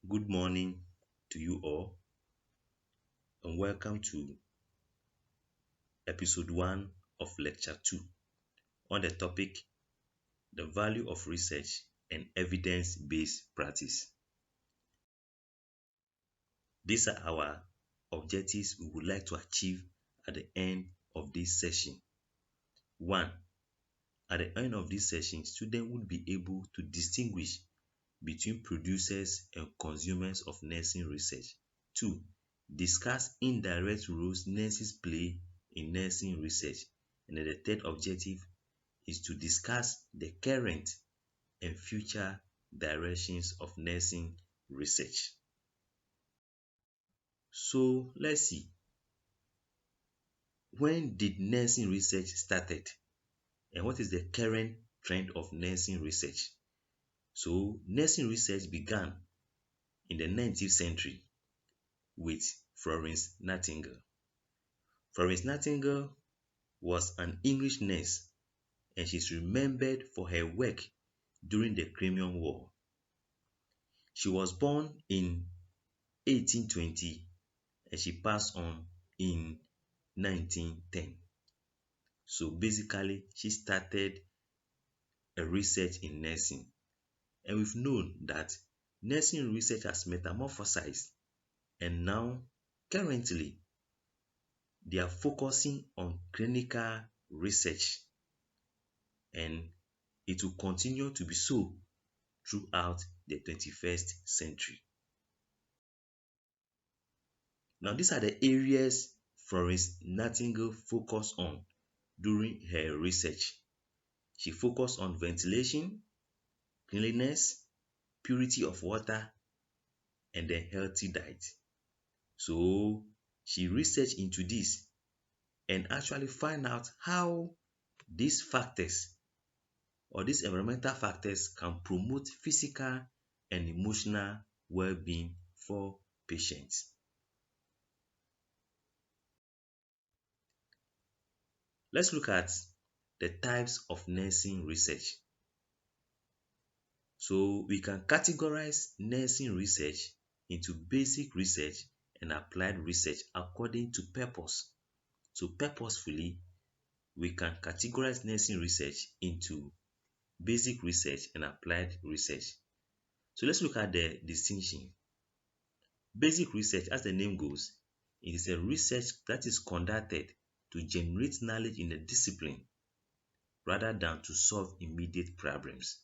Good morning to you all, and welcome to episode 1 of lecture 2 on the topic the value of research and evidence based practice. These are our objectives we would like to achieve at the end of this session. 1. At the end of this session, students would be able to distinguish between producers and consumers of nursing research. 2. Discuss indirect roles nurses play in nursing research. And then the third objective is to discuss the current and future directions of nursing research. So let's see. When did nursing research started? And what is the current trend of nursing research? So nursing research began in the 19th century with Florence Nightingale. Florence Nightingale was an English nurse, and she's remembered for her work during the Crimean War. She was born in 1820 and she passed on in 1910. So basically, she started a research in nursing. And we've known that nursing research has metamorphosized, and now currently they are focusing on clinical research, and it will continue to be so throughout the 21st century. Now, these are the areas Florence Nightingale focused on during her research. She focused on ventilation, cleanliness, purity of water, and a healthy diet. So she researched into this and actually find out how these factors or these environmental factors can promote physical and emotional well-being for patients. Let's look at the types of nursing research. So we can categorize nursing research into basic research and applied research according to purpose. So purposefully, we can categorize nursing research into basic research and applied research. So let's look at the distinction. Basic research, as the name goes, it is a research that is conducted to generate knowledge in a discipline rather than to solve immediate problems.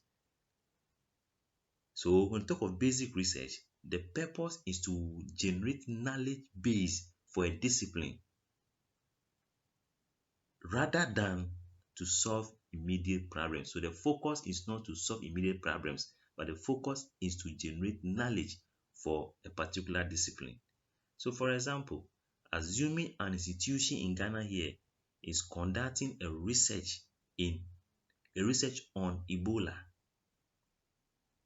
So when we talk of basic research, the purpose is to generate knowledge base for a discipline rather than to solve immediate problems. So the focus is not to solve immediate problems, but the focus is to generate knowledge for a particular discipline. So for example, assuming an institution in Ghana here is conducting a research on Ebola,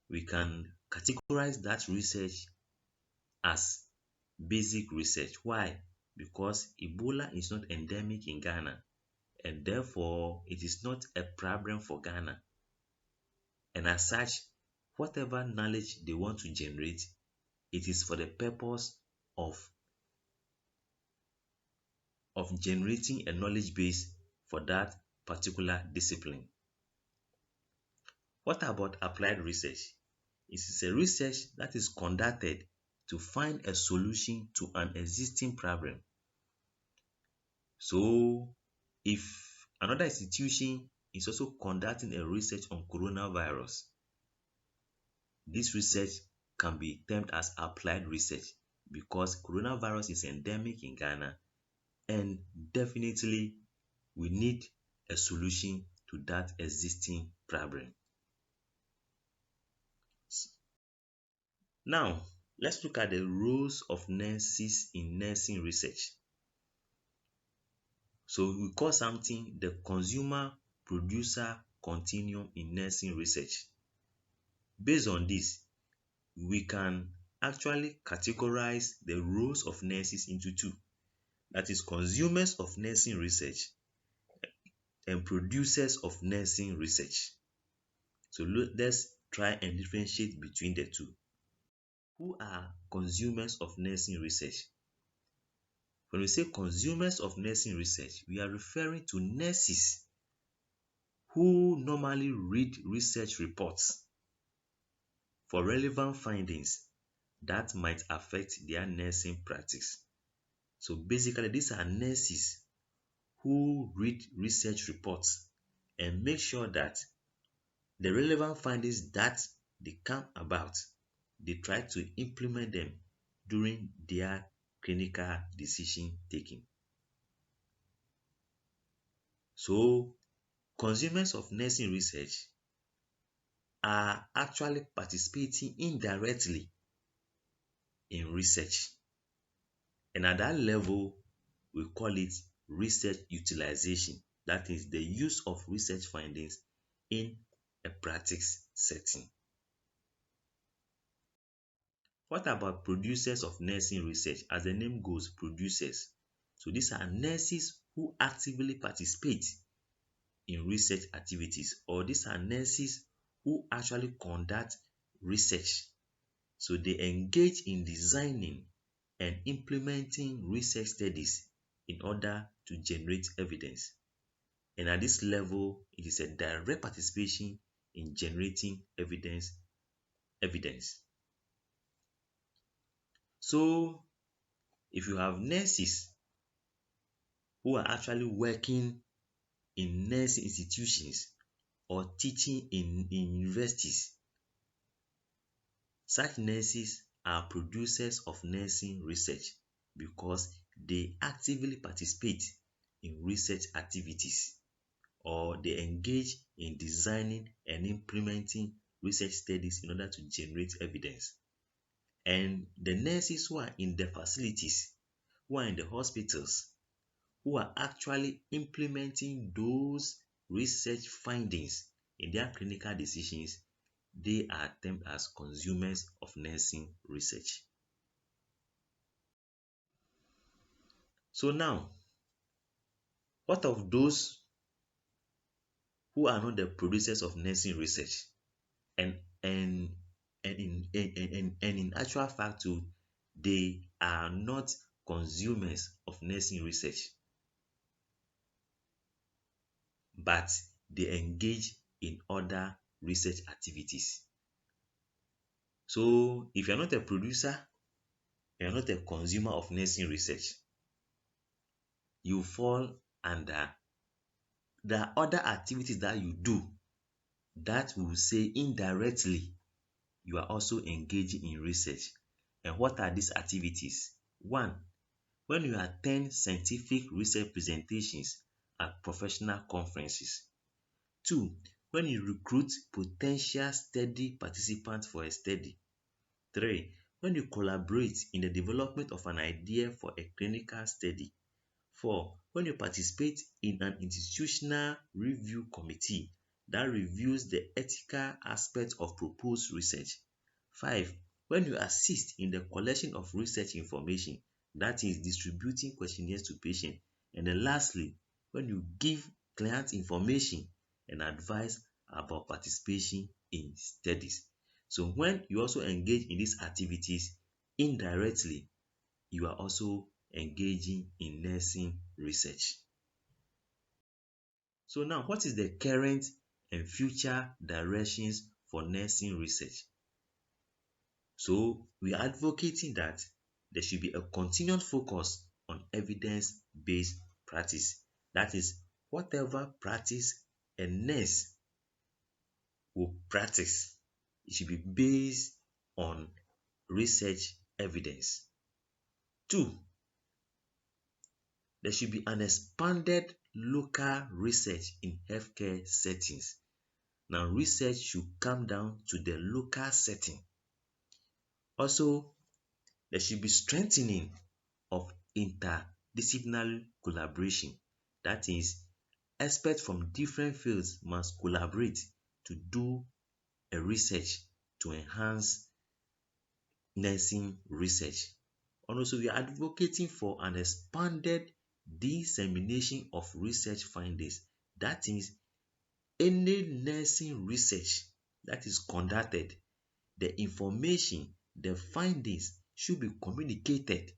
we can categorize that research as basic research. Why? Because Ebola is not endemic in Ghana, and therefore it is not a problem for Ghana. And as such, whatever knowledge they want to generate, it is for the purpose of generating a knowledge base for that particular discipline. What about applied research? It is a research that is conducted to find a solution to an existing problem. So if another institution is also conducting a research on coronavirus, this research can be termed as applied research because coronavirus is endemic in Ghana, and definitely we need a solution to that existing problem. Now, let's look at the roles of nurses in nursing research. So we call something the consumer producer continuum in nursing research. Based on this, we can actually categorize the roles of nurses into two. That is, consumers of nursing research and producers of nursing research. So let's try and differentiate between the two. who are consumers of nursing research? When we say consumers of nursing research, we are referring to nurses who normally read research reports for relevant findings that might affect their nursing practice. So basically, these are nurses who read research reports and make sure that the relevant findings that they come about, they try to implement them during their clinical decision taking. So, consumers of nursing research are actually participating indirectly in research. And at that level, we call it research utilization. That is the use of research findings in a practice setting. What about producers of nursing research? As the name goes, producers. So these are nurses who actively participate in research activities, or these are nurses who actually conduct research. So they engage in designing and implementing research studies in order to generate evidence. And at this level, it is a direct participation in generating evidence. So if you have nurses who are actually working in nursing institutions or teaching in universities, such nurses are producers of nursing research because they actively participate in research activities, or they engage in designing and implementing research studies in order to generate evidence. And the nurses who are in the facilities, who are in the hospitals, who are actually implementing those research findings in their clinical decisions, they are termed as consumers of nursing research. So now, what of those who are not the producers of nursing research and and in actual fact too, they are not consumers of nursing research, but they engage in other research activities. So if you're not a producer, you're not a consumer of nursing research, you fall under the other activities that you do that will say indirectly you are also engaging in research. And what are these activities? One, when you attend scientific research presentations at professional conferences. Two, when you recruit potential study participants for a study. Three, when you collaborate in the development of an idea for a clinical study. Four, when you participate in an institutional review committee that reviews the ethical aspects of proposed research. Five, when you assist in the collection of research information, that is distributing questionnaires to patients. And then lastly, when you give clients information and advice about participation in studies. So when you also engage in these activities indirectly, you are also engaging in nursing research. So now, what is the current and future directions for nursing research? So we are advocating that there should be a continued focus on evidence-based practice. That is, whatever practice a nurse will practice, it should be based on research evidence. Two, there should be an expanded local research in healthcare settings. Now, research should come down to the local setting. Also, there should be strengthening of interdisciplinary collaboration. That is, experts from different fields must collaborate to do a research to enhance nursing research. And also, we are advocating for an expanded dissemination of research findings. That is, any nursing research that is conducted, the information the findings should be communicated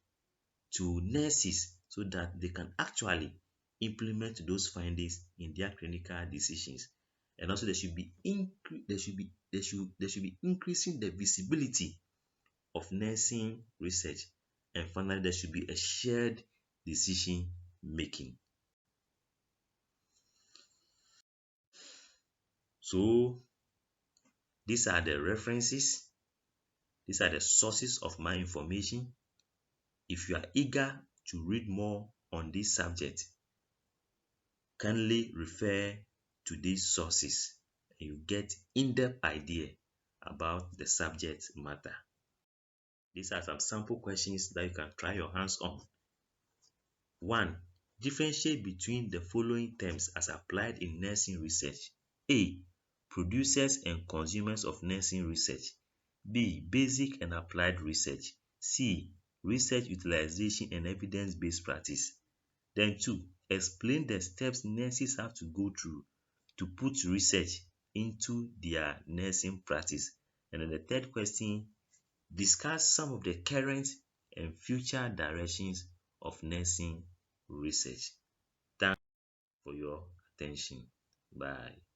to nurses so that they can actually implement those findings in their clinical decisions. And also there should be increasing the visibility of nursing research. And finally, there should be a shared decision making. So these are the references, these are the sources of my information. If you are eager to read more on this subject, kindly refer to these sources and you get in-depth idea about the subject matter. These are some sample questions that you can try your hands on. 1. Differentiate between the following terms as applied in nursing research. A. Producers and consumers of nursing research. B. Basic and applied research. C. Research utilization and evidence-based practice. Then 2. Explain the steps nurses have to go through to put research into their nursing practice. And then the third question, discuss some of the current and future directions of nursing research. Thanks for your attention. Bye.